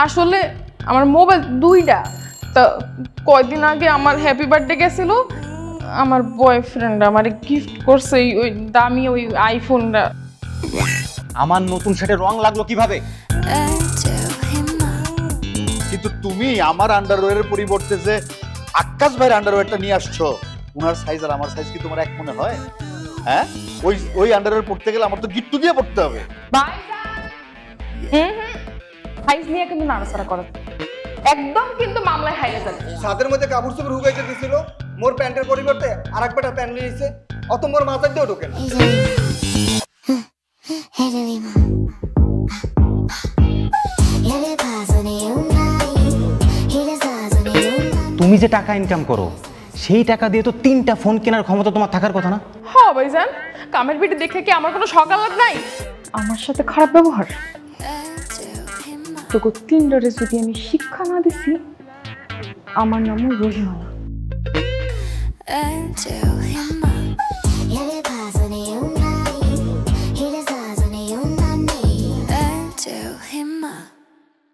আসলে আমার মোবাইল দুইটা, তা কয়দিন আগে আমার হ্যাপি বার্থডে গেছিল, আমার বয়ফ্রেন্ড আমার গিফট করছে ওই দামি ওই আইফোনটা। আমার নতুন সেটে রং লাগলো কিভাবে? কিন্তু তুমি আমার আন্ডারওয়্যারের পরিবর্তে যে আকাশ ভাইয়ের আন্ডারওয়্যারটা নিয়ে আসছো, ওনার সাইজ আর আমার সাইজ কি তোমার এক মনে হয়? হ্যাঁ, ওই আন্ডারওয়্যার পড়তে গেলে আমার তো গিট্টু দিয়ে পড়তে হবে। সাইজ নিয়ে কিন্তু নাড়াচাড়া করে একদম কিন্তু মামলায় হাইলে যাবে। ছাদের মধ্যে কাপড় চোপড় হুগাইতে দিছিল, মোর প্যান্টের পরিবর্তে আরেকটা প্যান্ট নিয়েছে, অত মোর মাথার দিয়েও ঢোকে না। তুমি যে টাকা ইনকাম করো সেই টাকা দিয়ে তো 3টা ফোন কেনার ক্ষমতা তোমার থাকার কথা না? হ্যাঁ ভাইজান, কামের বিটি দেখে কি আমার কোনো সকালাত নাই? আমার সাথে খারাপ ব্যবহার তোকে 3টারে যদি আমি শিক্ষা না দিছি, আমার নামও রহিমানা।